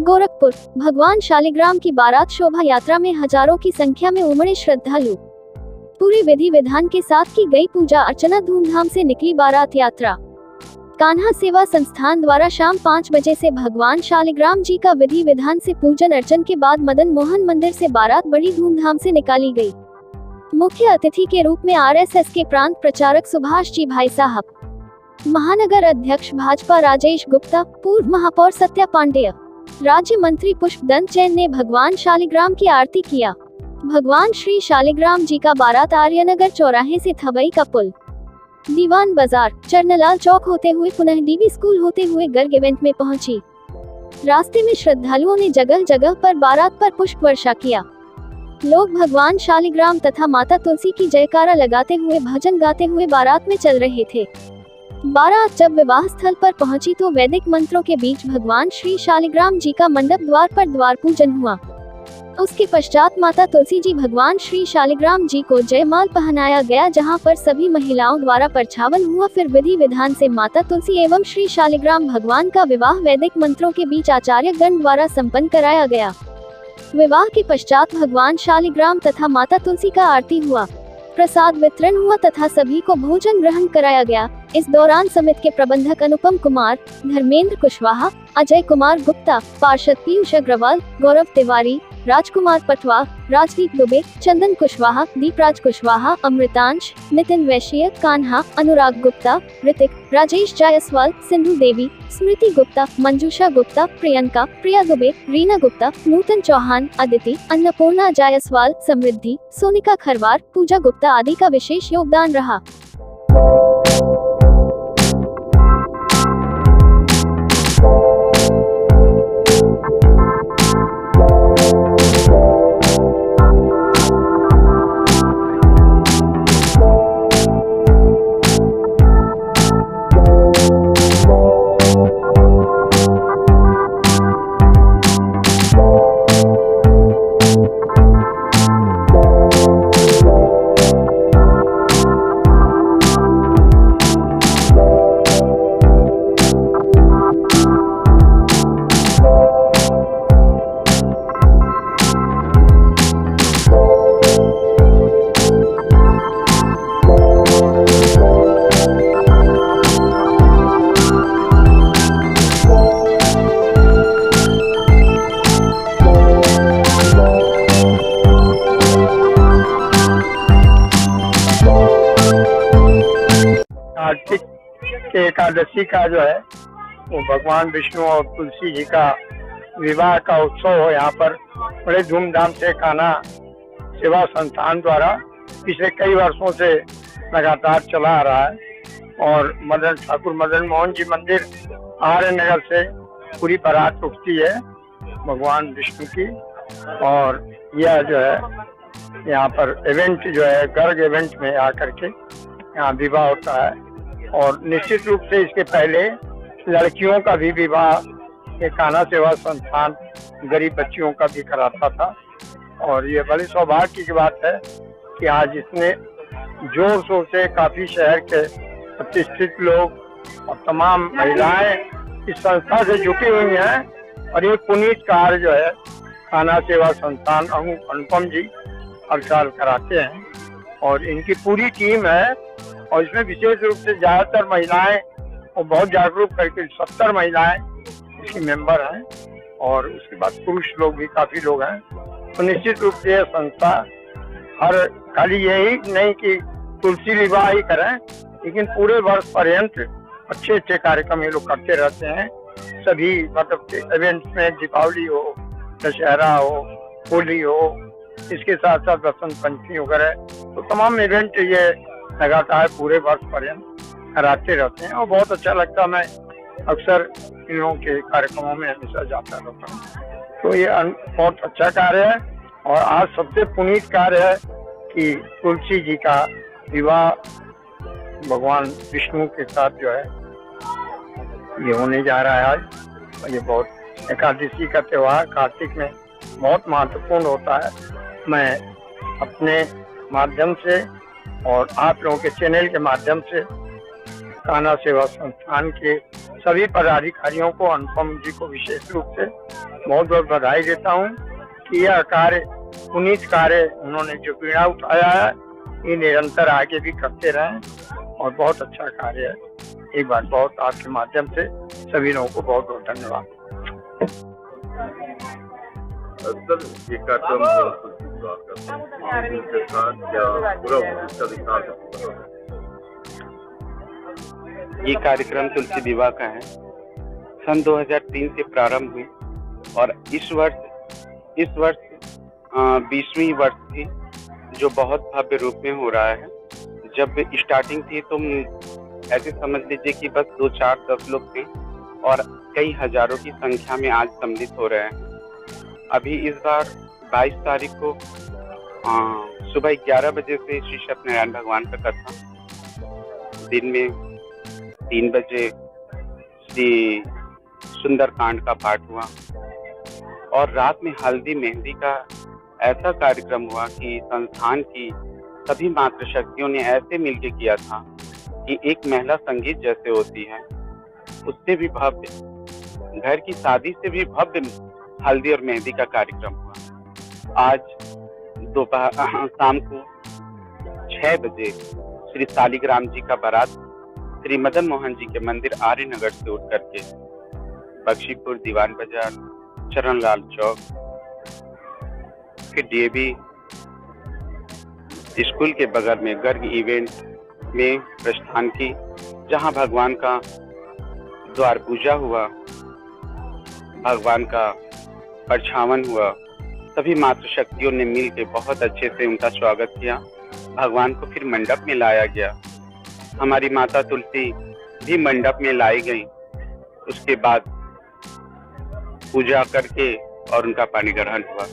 गोरखपुर भगवान शालिग्राम की बारात शोभा यात्रा में हजारों की संख्या में उमड़े श्रद्धालु। पूरे विधि विधान के साथ की गई पूजा अर्चना, धूमधाम से निकली बारात यात्रा। कान्हा सेवा संस्थान द्वारा शाम 5 बजे से भगवान शालिग्राम जी का विधि विधान से पूजन अर्चन के बाद मदन मोहन मंदिर से बारात बड़ी धूमधाम से निकाली गई। मुख्य अतिथि के रूप में आरएसएस के प्रांत प्रचारक सुभाष जी भाई साहब, महानगर अध्यक्ष भाजपा राजेश गुप्ता, पूर्व महापौर सत्या पांडेय, राज्य मंत्री पुष्पदंत जैन ने भगवान शालिग्राम की आरती किया। भगवान श्री शालिग्राम जी का बारात आर्यनगर चौराहे से थबई का पुल, दीवान बाजार, चरणलाल चौक होते हुए पुनः डीबी स्कूल होते हुए गर्ग इवेंट में पहुंची। रास्ते में श्रद्धालुओं ने जगह जगह पर बारात पर पुष्प वर्षा किया। लोग भगवान शालिग्राम तथा माता तुलसी की जयकारा लगाते हुए भजन गाते हुए बारात में चल रहे थे। बारात जब विवाह स्थल पर पहुंची तो वैदिक मंत्रों के बीच भगवान श्री शालिग्राम जी का मंडप द्वार पर द्वार पूजन हुआ। उसके पश्चात माता तुलसी जी भगवान श्री शालिग्राम जी को जयमाल पहनाया गया, जहां पर सभी महिलाओं द्वारा परछावन हुआ। फिर विधि विधान से माता तुलसी एवं श्री शालिग्राम भगवान का विवाह वैदिक मंत्रों के बीच आचार्य गण द्वारा संपन्न कराया गया। विवाह के पश्चात भगवान शालिग्राम तथा माता तुलसी का आरती हुआ, प्रसाद वितरण हुआ तथा सभी को भोजन ग्रहण कराया गया। इस दौरान समिति के प्रबंधक अनुपम कुमार, धर्मेंद्र कुशवाहा, अजय कुमार गुप्ता, पार्षद पीयूष अग्रवाल, गौरव तिवारी, राजकुमार पटवा, राजदीप दुबे, चंदन कुशवाहा, दीपराज कुशवाहा, अमृतांश, नितिन वैश्य, कान्हा, अनुराग गुप्ता, ऋतिक, राजेश जायसवाल, सिंधु देवी, स्मृति गुप्ता, मंजूषा गुप्ता, प्रियंका, प्रिया दुबे, रीना गुप्ता, नूतन चौहान, अदिति, अन्नपूर्णा जायसवाल, समृद्धि, सोनिका खरवार, पूजा गुप्ता आदि का विशेष योगदान रहा। कार्तिक के एकादशी का जो है वो भगवान विष्णु और तुलसी जी का विवाह का उत्सव हो। यहाँ पर बड़े धूमधाम से कान्हा सेवा संस्थान द्वारा पिछले कई वर्षों से लगातार चला आ रहा है और ठाकुर मदन मोहन जी मंदिर आर्यनगर से पूरी बारात उठती है भगवान विष्णु की। और यह जो है यहाँ पर इवेंट जो है गर्ग इवेंट में आकर के यहाँ विवाह होता है। और निश्चित रूप से इसके पहले लड़कियों का भी विवाह ये कान्हा सेवा संस्थान गरीब बच्चियों का भी कराता था। और ये बड़ी सौभाग्य की बात है कि आज इसने जोर शोर से काफी शहर के प्रतिष्ठित लोग और तमाम महिलाएं इस संस्था से जुटी हुई हैं। और ये पुनीत कार्य जो है कान्हा सेवा संस्थान अनुपम जी हर साल कराते हैं और इनकी पूरी टीम है। और इसमें विशेष रूप से ज्यादातर महिलाएं और बहुत जागरूक करके 70 महिलाएं इसकी मेंबर हैं और उसके बाद पुरुष लोग भी काफी लोग हैं। तो निश्चित रूप से यह संस्था हर खाली यही नहीं कि तुलसी विवाह ही करें, लेकिन पूरे वर्ष पर्यंत अच्छे अच्छे कार्यक्रम ये लोग करते रहते हैं। सभी मतलब इवेंट्स में दीपावली हो, दशहरा हो, होली हो, इसके साथ साथ बसंत पंचमी वगैरह, तो तमाम इवेंट ये लगातार पूरे वर्ष पर्यंत कराते रहते हैं और बहुत अच्छा लगता है। मैं अक्सर इन लोगों के कार्यक्रमों में हमेशा जाता रहता हूँ। तो ये बहुत अच्छा कार्य है और आज सबसे पुनीत कार्य है कि तुलसी जी का विवाह भगवान विष्णु के साथ जो है ये होने जा रहा है आज। और ये बहुत एकादशी का त्योहार कार्तिक में बहुत महत्वपूर्ण होता है। मैं अपने माध्यम से और आप लोगों के चैनल के माध्यम से कान्हा सेवा संस्थान के सभी पदाधिकारियों को, अनुपम जी को विशेष रूप से बहुत बहुत बधाई देता हूँ कि यह कार्य, पुनीत कार्य उन्होंने जो पीड़ा उठाया है, ये निरंतर आगे भी करते रहें और बहुत अच्छा कार्य है। एक बार बहुत आपके माध्यम से सभी लोगों को बहुत बहुत धन्यवाद। सर, ये कार्यक्रम ये कार्यक्रम तुलसी विवाह का है। सन 2003 से प्रारंभ हुई और इस वर्ष 20वीं वर्ष थी, जो बहुत भव्य रूप में हो रहा है। जब स्टार्टिंग थी तो ऐसे समझ लीजिए कि बस 2, 4, 10 लोग थे और कई हजारों की संख्या में आज सम्मिलित हो रहे हैं। अभी इस बार 22 तारीख को सुबह 11 बजे से श्री सत्यनारायण भगवान का कथा, दिन में 3 बजे श्री सुंदरकांड का पाठ हुआ और रात में हल्दी मेहंदी का ऐसा कार्यक्रम हुआ कि संस्थान की सभी मातृशक्तियों ने ऐसे मिलकर किया था कि एक महिला संगीत जैसे होती है, उससे भी भव्य, घर की शादी से भी भव्य हल्दी और मेहंदी का कार्यक्रम हुआ। आज दोपहर शाम को 6 बजे श्री शालिग्राम जी का बारात श्री मदन मोहन जी के मंदिर आर्य नगर से उठ करके बख्शीपुर, दीवान बाजार, चरणलाल चौक, फिर डीएवी स्कूल के बगल में गर्ग इवेंट में प्रस्थान की, जहां भगवान का द्वार पूजा हुआ, भगवान का परछावन हुआ। सभी मातृशक्तियों ने मिलकर बहुत अच्छे से उनका स्वागत किया। भगवान को फिर मंडप में लाया गया। हमारी माता तुलसी भी मंडप में लाई गई। उसके बाद पूजा करके और उनका पानी ग्रहण हुआ।